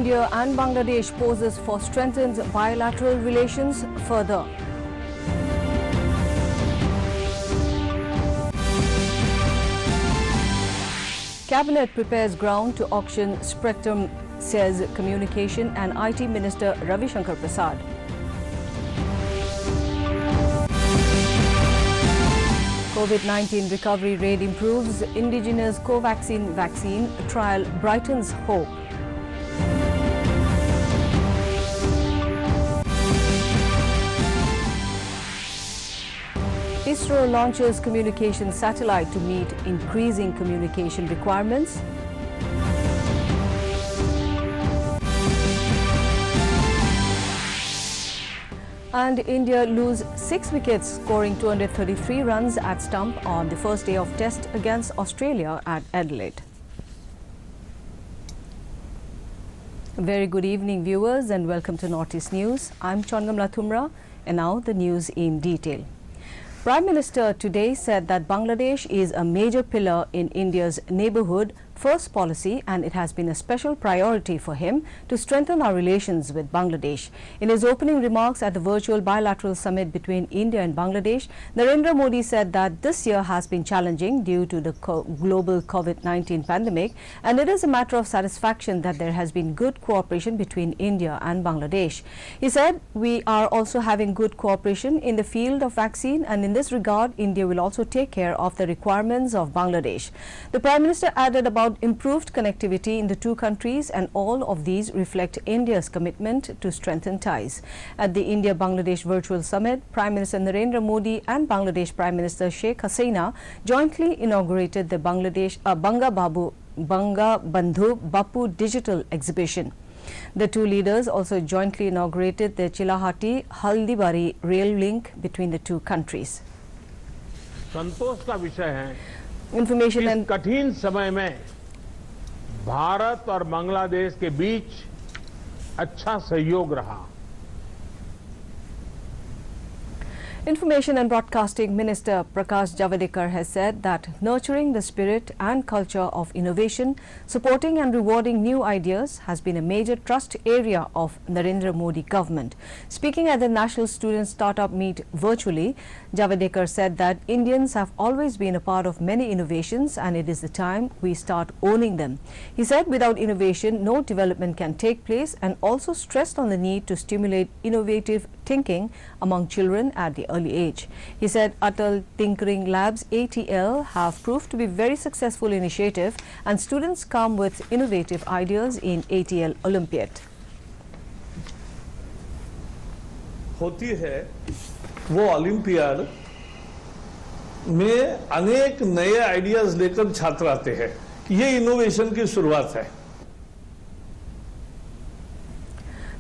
India and Bangladesh poses for strengthened bilateral relations further. Cabinet prepares ground to auction spectrum, says Communication and IT Minister Ravi Shankar Prasad. COVID-19 recovery rate improves. Indigenous Covaxin vaccine trial brightens hope. ISRO launches communication satellite to meet increasing communication requirements. And India lose 6 wickets, scoring 233 runs at stump on the first day of test against Australia at Adelaide. Very good evening, viewers, and welcome to Northeast News. I'm Chongamla Thumra, and now the news in detail. Prime Minister today said that Bangladesh is a major pillar in India's neighbourhood first policy, and it has been a special priority for him to strengthen our relations with Bangladesh. In his opening remarks at the virtual bilateral summit between India and Bangladesh, Narendra Modi said that this year has been challenging due to the global COVID-19 pandemic, and it is a matter of satisfaction that there has been good cooperation between India and Bangladesh. He said, "We are also having good cooperation in the field of vaccine, and in this regard, India will also take care of the requirements of Bangladesh." The Prime Minister added about improved connectivity in the two countries, and all of these reflect India's commitment to strengthen ties. At the India-Bangladesh virtual summit, Prime Minister Narendra Modi and Bangladesh Prime Minister Sheikh Hasina jointly inaugurated the Banga Bandhu Bapu digital exhibition. The two leaders also jointly inaugurated the Chilahati-Haldibari rail link between the two countries. संतोष का विषय है Information इस and कठिन समय में भारत और बांग्लादेश के बीच अच्छा सहयोग रहा। Information and Broadcasting Minister Prakash Javadekar has said that nurturing the spirit and culture of innovation, supporting and rewarding new ideas has been a major trust area of Narendra Modi government. Speaking at the National Student Startup Meet virtually, Javadekar said that Indians have always been a part of many innovations, and it is the time we start owning them. He said without innovation, no development can take place, and also stressed on the need to stimulate innovative thinking among children at the early age. He said Atal Tinkering Labs ATL have proved to be very successful initiative, and students come with innovative ideas in ATL Olympiad. होती है वो olympiad में अनेक नए ideas लेकर छात्र आते हैं। ये इनोवेशन की शुरुआत है।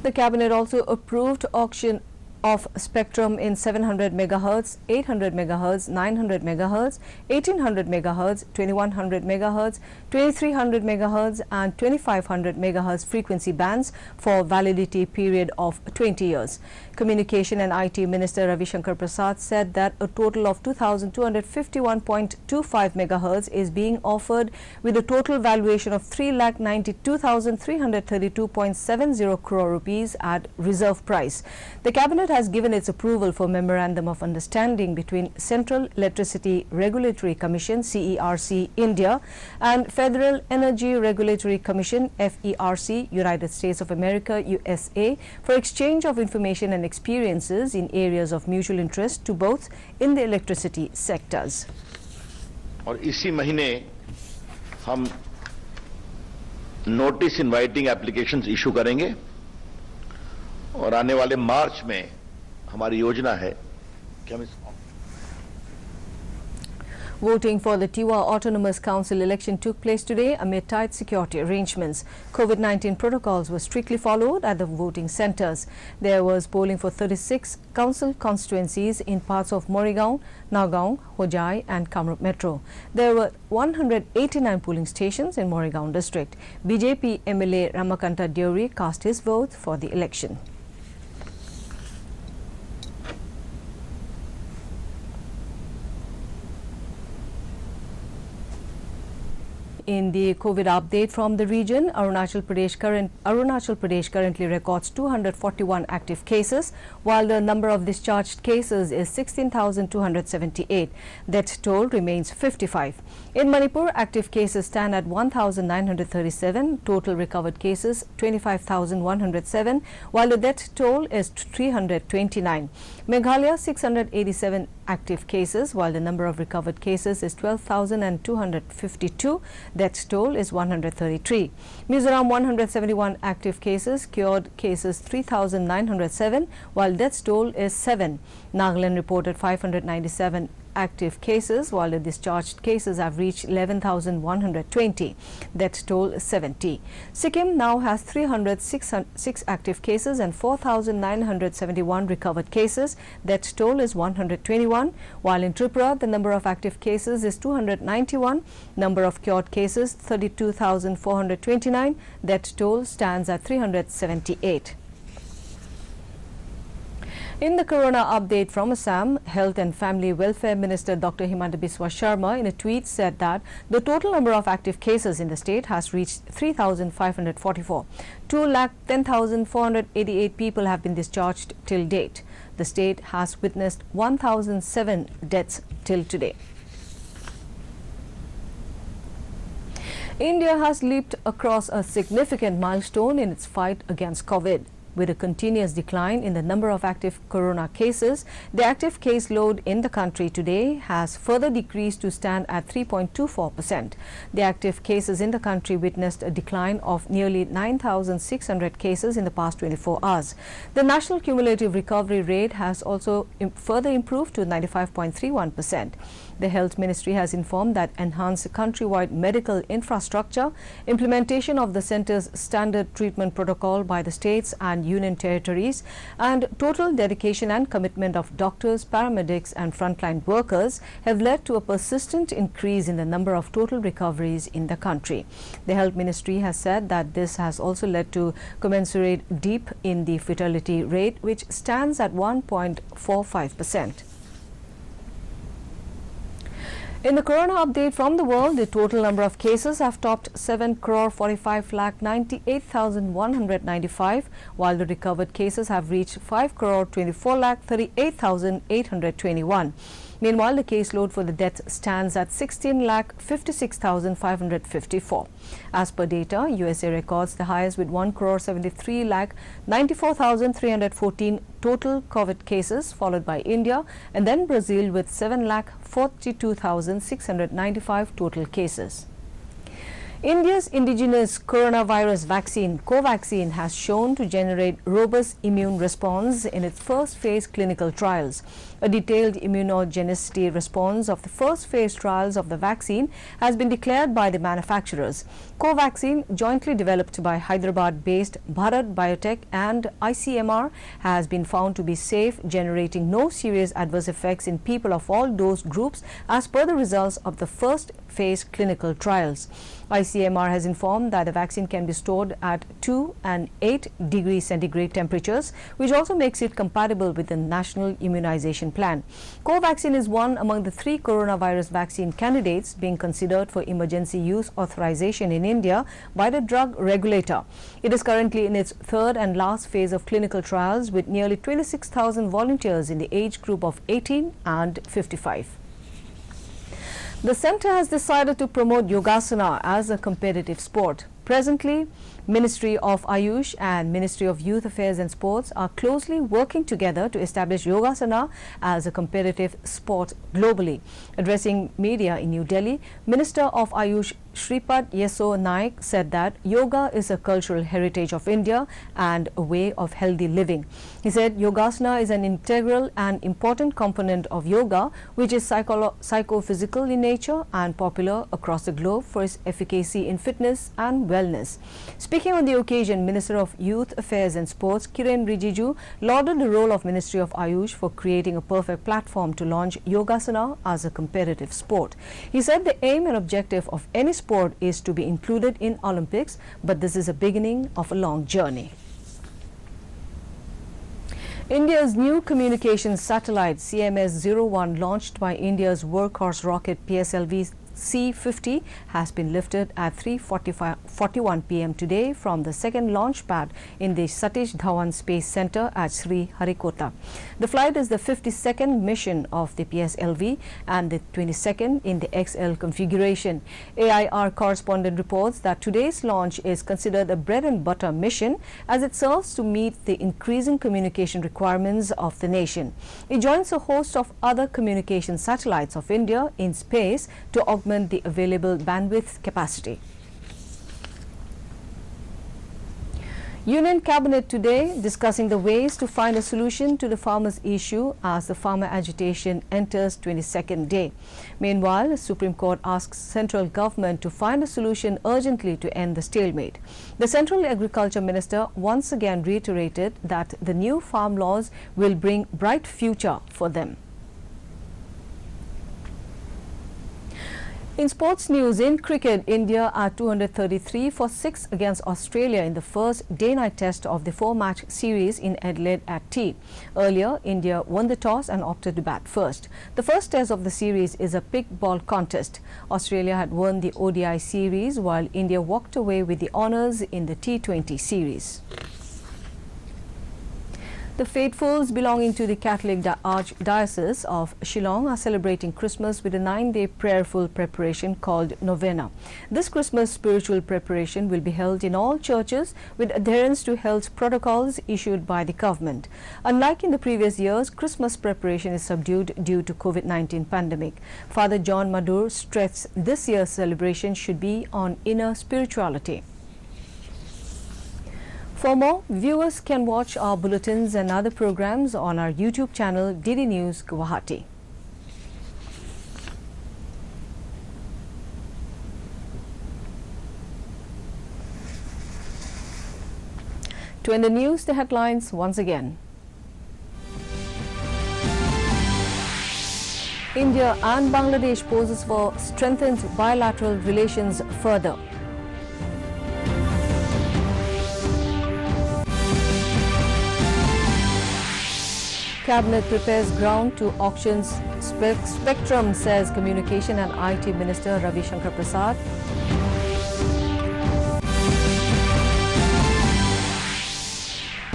The cabinet also approved auction of spectrum in 700 MHz, 800 MHz, 900 MHz, 1800 MHz, 2100 MHz, 2300 MHz and 2500 MHz frequency bands for validity period of 20 years. Communication and IT Minister Ravi Shankar Prasad said that a total of 2,251.25 MHz is being offered with a total valuation of 3,92,332.70 crore rupees at reserve price. The cabinet has given its approval for Memorandum of Understanding between Central Electricity Regulatory Commission CERC India and Federal Energy Regulatory Commission FERC United States of America USA for exchange of information and experiences in areas of mutual interest to both in the electricity sectors. और इसी महीने हम notice inviting applications issue करेंगे और आने वाले मार्च में हमारी योजना है कि हम इस Voting for the Tiwa Autonomous Council election took place today amid tight security arrangements. COVID-19 protocols were strictly followed at the voting centres. There was polling for 36 council constituencies in parts of Morigaon, Nagaon, Hojai and Kamrup Metro. There were 189 polling stations in Morigaon district. BJP MLA Ramakanta Deori cast his vote for the election. in the COVID update from the region. Arunachal Pradesh currently records 241 active cases, while the number of discharged cases is 16,278. Death toll remains 55. In Manipur, active cases stand at 1,937, total recovered cases 25,107, while the death toll is 329. Meghalaya, 687 active cases, while the number of recovered cases is 12,252. Death toll is 133. Mizoram, 171 active cases, cured cases 3,907, while death toll is 7. Nagaland reported 597 active cases, while the discharged cases have reached 11,120. Death toll 70. Sikkim now has 306 active cases and 4,971 recovered cases. Death toll is 121, while in Tripura the number of active cases is 291. Number of cured cases 32,429. Death toll stands at 378. In the corona update from Assam, Health and Family Welfare Minister Dr. Himanta Biswa Sharma in a tweet said that the total number of active cases in the state has reached 3,544. 2,10,488 people have been discharged till date. The state has witnessed 1,007 deaths till today. India has leaped across a significant milestone in its fight against COVID. With a continuous decline in the number of active corona cases, the active case load in the country today has further decreased to stand at 3.24%. The active cases in the country witnessed a decline of nearly 9,600 cases in the past 24 hours. The national cumulative recovery rate has also further improved to 95.31%. The Health Ministry has informed that enhanced countrywide medical infrastructure, implementation of the centre's standard treatment protocol by the states and union territories, and total dedication and commitment of doctors, paramedics and frontline workers have led to a persistent increase in the number of total recoveries in the country. The Health Ministry has said that this has also led to commensurate dip in the fatality rate, which stands at 1.45%. In the corona update from the world, the total number of cases have topped 7,45,98,195, while the recovered cases have reached 5,24,38,821. Meanwhile, the caseload for the death stands at 16,56,554. As per data, USA records the highest with 1,73,94,314 total COVID cases, followed by India and then Brazil with 7,42,695 total cases. India's indigenous coronavirus vaccine, Covaxin, has shown to generate robust immune response in its first phase clinical trials. A detailed immunogenicity response of the first phase trials of the vaccine has been declared by the manufacturers. Covaxin, jointly developed by Hyderabad-based Bharat Biotech and ICMR, has been found to be safe, generating no serious adverse effects in people of all dose groups as per the results of the first phase clinical trials. ICMR has informed that the vaccine can be stored at 2 and 8 degrees centigrade temperatures, which also makes it compatible with the national immunization plan. Covaxin is one among the 3 coronavirus vaccine candidates being considered for emergency use authorization in India by the drug regulator. It is currently in its third and last phase of clinical trials with nearly 26,000 volunteers in the age group of 18 and 55. The centre has decided to promote Yogasana as a competitive sport. Presently, Ministry of Ayush and Ministry of Youth Affairs and Sports are closely working together to establish Yogasana as a competitive sport globally. Addressing media in New Delhi, Minister of Ayush Shripad Yeso Naik said that yoga is a cultural heritage of India and a way of healthy living. He said Yogasana is an integral and important component of yoga, which is psychophysical in nature and popular across the globe for its efficacy in fitness and wellness. Speaking on the occasion, Minister of Youth Affairs and Sports Kiren Rijiju lauded the role of Ministry of Ayush for creating a perfect platform to launch Yogasana as a competitive sport. He said the aim and objective of any sport is to be included in Olympics, but this is a beginning of a long journey. India's new communications satellite CMS-01, launched by India's workhorse rocket PSLV C-50 has been lifted at 3:41 p.m. today from the second launch pad in the Satish Dhawan Space Center at Sri Harikota. The flight is the 52nd mission of the PSLV and the 22nd in the XL configuration. AIR correspondent reports that today's launch is considered a bread and butter mission as it serves to meet the increasing communication requirements of the nation. It joins a host of other communication satellites of India in space to augment the available bandwidth capacity. Union Cabinet today discussing the ways to find a solution to the farmers' issue as the farmer agitation enters 22nd day. Meanwhile, the Supreme Court asks central government to find a solution urgently to end the stalemate. The Central Agriculture Minister once again reiterated that the new farm laws will bring bright future for them. In sports news, in cricket, India are 233 for 6 against Australia in the first day-night test of the 4-match series in Adelaide at Tea. Earlier, India won the toss and opted to bat first. The first test of the series is a pick ball contest. Australia had won the ODI series while India walked away with the honours in the T20 series. The faithfuls belonging to the Catholic Archdiocese of Shillong are celebrating Christmas with a 9-day prayerful preparation called Novena. This Christmas spiritual preparation will be held in all churches with adherence to health protocols issued by the government. Unlike in the previous years, Christmas preparation is subdued due to COVID-19 pandemic. Father John Madur stressed this year's celebration should be on inner spirituality. For more, viewers can watch our bulletins and other programs on our YouTube channel DD News Guwahati. To end the news, the headlines once again. India and Bangladesh poses for strengthened bilateral relations further. Cabinet prepares ground to auctions spectrum, says Communication and IT Minister Ravi Shankar Prasad.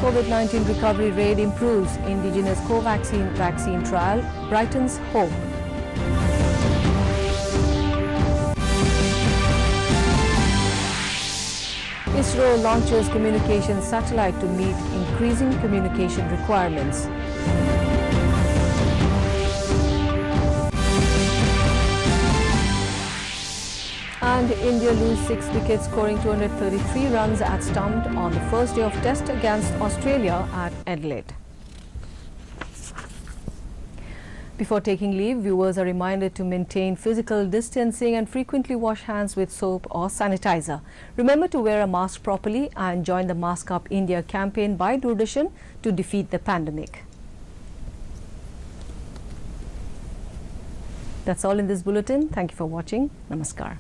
COVID-19 recovery rate improves. Indigenous Covaxin vaccine trial brightens hope. ISRO launches communication satellite to meet increasing communication requirements. And India lose 6 wickets, scoring 233 runs at stumped on the first day of test against Australia at Adelaide. Before taking leave, viewers are reminded to maintain physical distancing and frequently wash hands with soap or sanitizer. Remember to wear a mask properly and join the Mask Up India campaign by Doordarshan to defeat the pandemic. That's all in this bulletin. Thank you for watching. Namaskar.